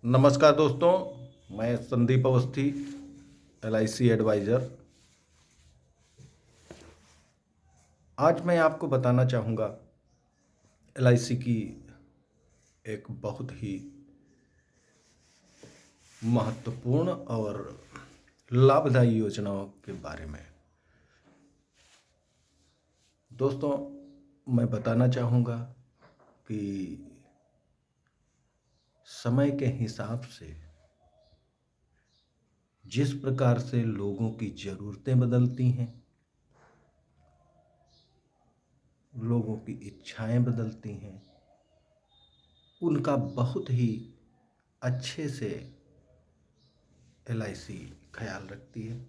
नमस्कार दोस्तों, मैं संदीप अवस्थी, LIC एडवाइज़र। आज मैं आपको बताना चाहूँगा LIC की एक बहुत ही महत्वपूर्ण और लाभदायी योजनाओं के बारे में। दोस्तों, मैं बताना चाहूँगा कि समय के हिसाब से जिस प्रकार से लोगों की ज़रूरतें बदलती हैं, लोगों की इच्छाएं बदलती हैं, उनका बहुत ही अच्छे से LIC ख्याल रखती है।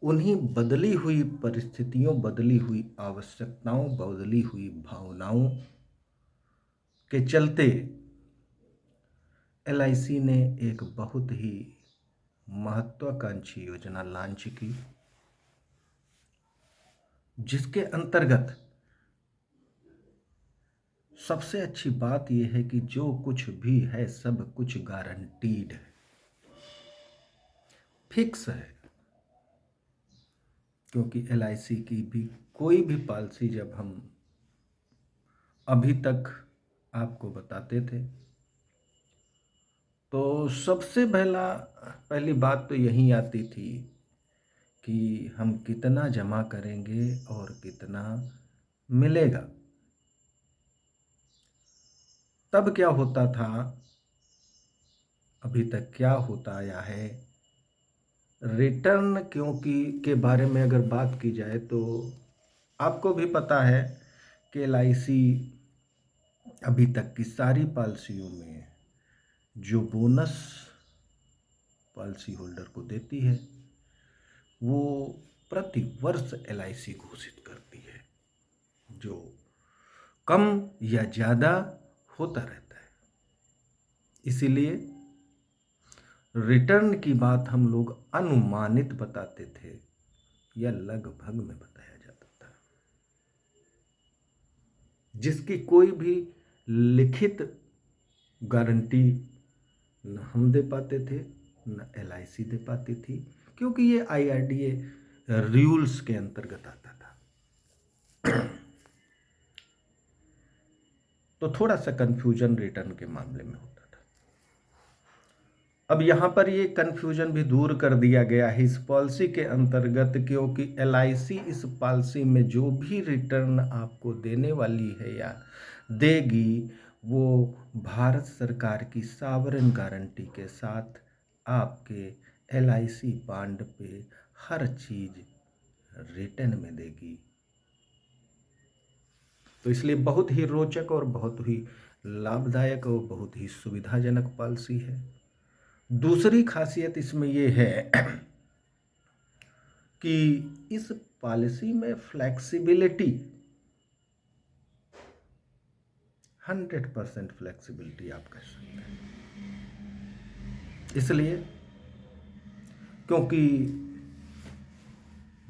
उन्हीं बदली हुई परिस्थितियों, बदली हुई आवश्यकताओं, बदली हुई भावनाओं के चलते LIC ने एक बहुत ही महत्वाकांक्षी योजना लॉन्च की, जिसके अंतर्गत सबसे अच्छी बात यह है कि जो कुछ भी है सब कुछ गारंटीड है, फिक्स है। क्योंकि LIC की भी कोई भी पॉलिसी जब हम अभी तक आपको बताते थे तो सबसे पहली बात तो यही आती थी कि हम कितना जमा करेंगे और कितना मिलेगा। तब क्या होता था, अभी तक क्या होता आया है, रिटर्न क्योंकि के बारे में अगर बात की जाए तो आपको भी पता है कि LIC अभी तक की सारी पॉलिसियों में जो बोनस पॉलिसी होल्डर को देती है वो प्रति वर्ष LIC घोषित करती है, जो कम या ज़्यादा होता रहता है। इसीलिए रिटर्न की बात हम लोग अनुमानित बताते थे या लगभग में बताया जाता था, जिसकी कोई भी लिखित गारंटी न हम दे पाते थे न LIC दे पाती थी, क्योंकि ये IRDA रूल्स के अंतर्गत आता था। तो थोड़ा सा कंफ्यूजन रिटर्न के मामले में होता था। अब यहाँ पर ये कंफ्यूजन भी दूर कर दिया गया है इस पॉलिसी के अंतर्गत, क्योंकि LIC इस पॉलिसी में जो भी रिटर्न आपको देने वाली है या देगी वो भारत सरकार की सॉवरेन गारंटी के साथ आपके LIC बॉन्ड पे हर चीज रिटर्न में देगी। तो इसलिए बहुत ही रोचक और बहुत ही लाभदायक और बहुत ही सुविधाजनक पॉलिसी है। दूसरी खासियत इसमें यह है कि इस पॉलिसी में फ्लेक्सिबिलिटी 100% फ्लेक्सिबिलिटी आप कह सकते हैं। इसलिए क्योंकि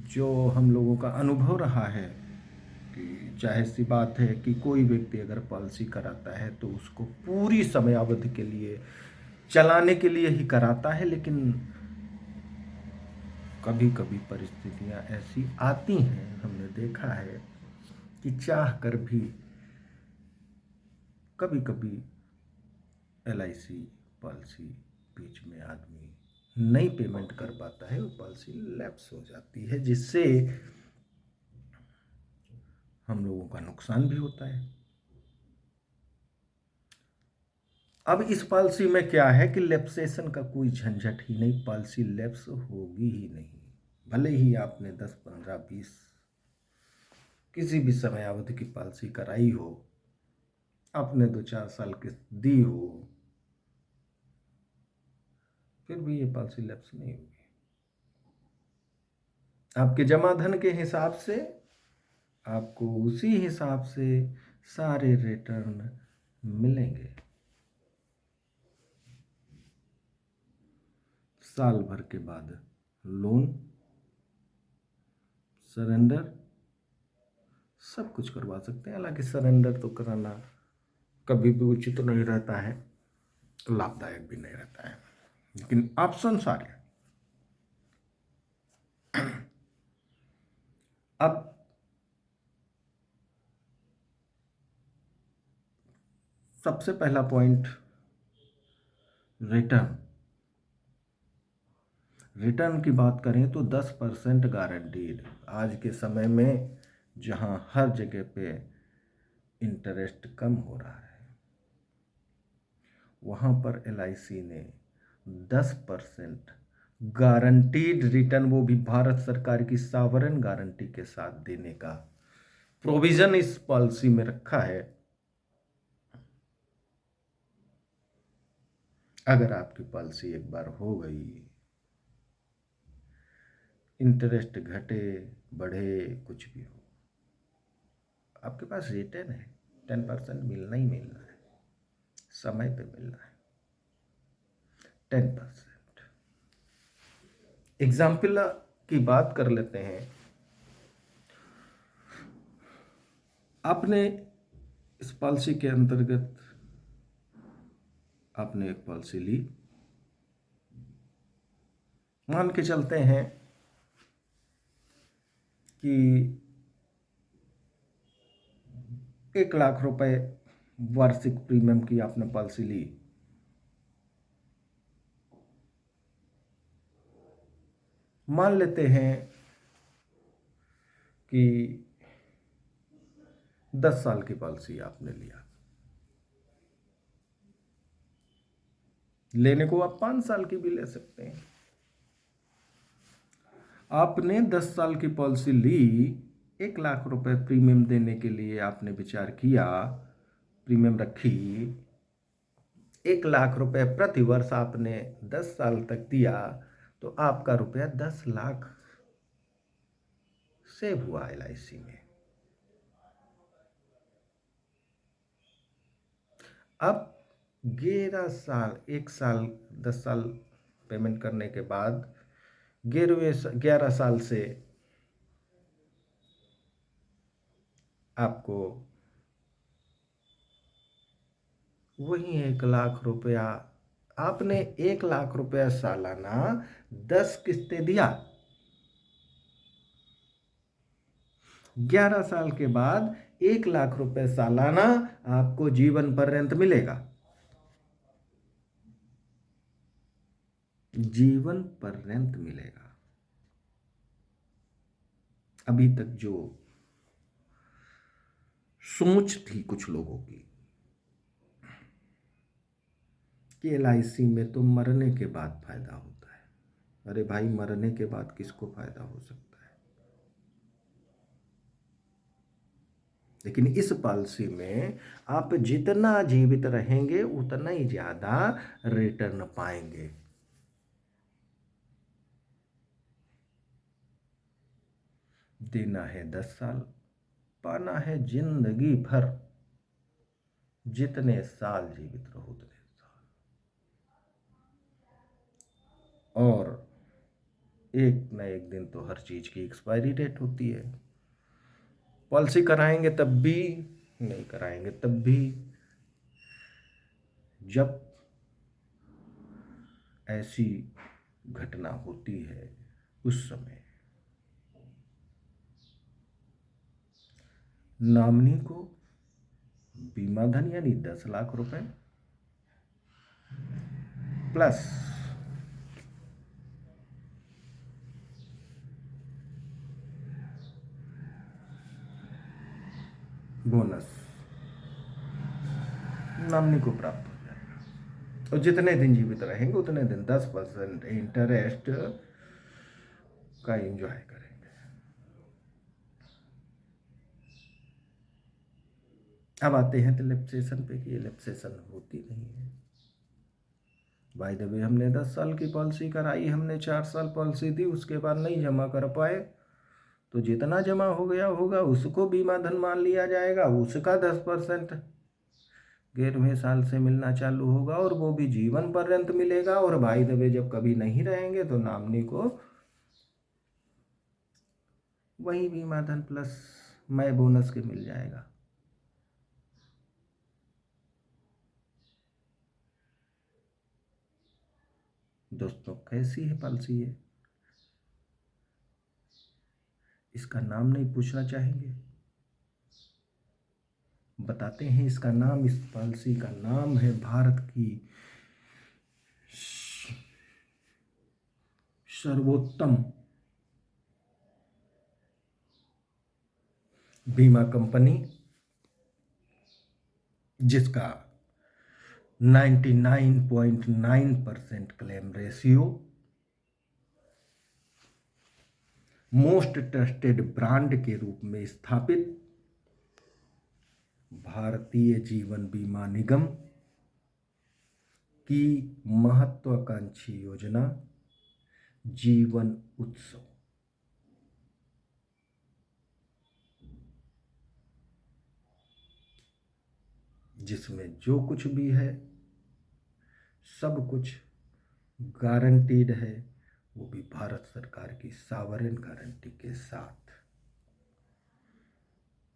जो हम लोगों का अनुभव रहा है कि जाहिर सी बात है कि कोई व्यक्ति अगर पॉलिसी कराता है तो उसको पूरी समयावधि के लिए चलाने के लिए ही कराता है, लेकिन कभी कभी परिस्थितियां ऐसी आती हैं, हमने देखा है कि चाह कर भी कभी कभी LIC पॉलिसी बीच में आदमी नहीं पेमेंट कर पाता है, वो पॉलिसी लैप्स हो जाती है, जिससे हम लोगों का नुकसान भी होता है। अब इस पॉलिसी में क्या है कि लैप्सेशन का कोई झंझट ही नहीं, पॉलिसी लैप्स होगी ही नहीं। भले ही आपने 10, 15, 20 किसी भी समयावधि की पॉलिसी कराई हो, आपने 2-4 साल किस्त दी हो, फिर भी ये पॉलिसी लैप्स नहीं होगी। आपके जमा धन के हिसाब से आपको उसी हिसाब से सारे रिटर्न मिलेंगे। साल भर के बाद लोन सरेंडर सब कुछ करवा सकते हैं। हालांकि सरेंडर तो कराना कभी भी उचित नहीं रहता है, लाभदायक भी नहीं रहता है, लेकिन ऑप्शन सारे। अब सबसे पहला पॉइंट, रिटर्न। रिटर्न की बात करें तो 10% गारंटीड। आज के समय में जहां हर जगह पे इंटरेस्ट कम हो रहा है, वहां पर LIC ने 10% गारंटीड रिटर्न, वो भी भारत सरकार की सॉवरेन गारंटी के साथ देने का प्रोविजन इस पॉलिसी में रखा है। अगर आपकी पॉलिसी एक बार हो गई, इंटरेस्ट घटे बढ़े कुछ भी हो, आपके पास रिटर्न है, 10% मिलना ही मिलना है, समय पे मिलना है 10%। एग्जाम्पल की बात कर लेते हैं। आपने इस पॉलिसी के अंतर्गत आपने एक पॉलिसी ली, मान के चलते हैं कि 1 लाख रुपए वार्षिक प्रीमियम की आपने पॉलिसी ली। मान लेते हैं कि 10 साल की पॉलिसी आपने लिया, लेने को आप 5 साल की भी ले सकते हैं। आपने 10 साल की पॉलिसी ली, 1 लाख रुपए प्रीमियम देने के लिए आपने विचार किया, प्रीमियम रखी, 1 लाख रुपए प्रति वर्ष आपने 10 साल तक दिया, तो आपका रुपया 10 लाख सेव हुआ LIC में। अब 11 साल, 1 साल 10 साल पेमेंट करने के बाद 11 साल से आपको वही 1 लाख रुपया, आपने 1 लाख रुपया सालाना 10 किस्तें दिया, 11 साल के बाद 1 लाख रुपए सालाना आपको जीवन पर्यंत मिलेगा, जीवन पर्यंत मिलेगा। अभी तक जो सोच थी कुछ लोगों की कि LIC में तो मरने के बाद फायदा होता है, अरे भाई मरने के बाद किसको फायदा हो सकता है? लेकिन इस पॉलिसी में आप जितना जीवित रहेंगे उतना ही ज्यादा रिटर्न पाएंगे। देना है 10 साल, पाना है जिंदगी भर, जितने साल जीवित रहो उतने साल। और एक न एक दिन तो हर चीज की एक्सपायरी डेट होती है। पॉलिसी कराएंगे तब भी, नहीं कराएंगे तब भी। जब ऐसी घटना होती है उस समय नॉमिनी को बीमा धन यानी 10 लाख रुपए प्लस बोनस नॉमिनी को प्राप्त हो जाएगा। और जितने दिन जीवित रहेंगे उतने दिन 10% इंटरेस्ट का एंजॉय करेंगे। अब आते हैं लिप्सेशन पे कि ये लिप्सेशन होती नहीं है। बाय द वे, हमने 10 साल की पॉलिसी कराई, हमने 4 साल पॉलिसी दी, उसके बाद नहीं जमा कर पाए, तो जितना जमा हो गया होगा उसको बीमा धन मान लिया जाएगा, उसका 10% 11वें साल से मिलना चालू होगा, और वो भी जीवन पर्यंत मिलेगा। और बाय द वे, जब कभी नहीं रहेंगे तो नॉमिनी को वही बीमा धन प्लस मय बोनस के मिल जाएगा। दोस्तों कैसी है पॉलिसी है, इसका नाम नहीं पूछना चाहेंगे? बताते हैं इसका नाम। इस पॉलिसी का नाम है भारत की सर्वोत्तम बीमा कंपनी, जिसका 99.9% claim ratio, most trusted brand के रूप में स्थापित भारतीय जीवन बीमा निगम की महत्वाकांक्षी योजना जीवन उत्सव, जिसमें जो कुछ भी है सब कुछ गारंटीड है, वो भी भारत सरकार की सॉवरेन गारंटी के साथ।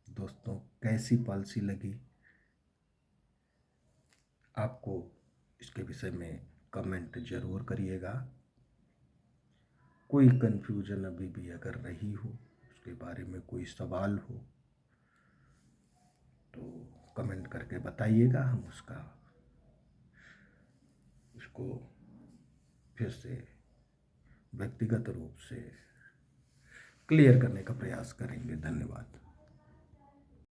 दोस्तों कैसी पॉलिसी लगी आपको, इसके विषय में कमेंट जरूर करिएगा। कोई कंफ्यूजन अभी भी अगर रही हो, उसके बारे में कोई सवाल हो तो कमेंट करके बताइएगा, हम उसको फिर से व्यक्तिगत रूप से क्लियर करने का प्रयास करेंगे। धन्यवाद।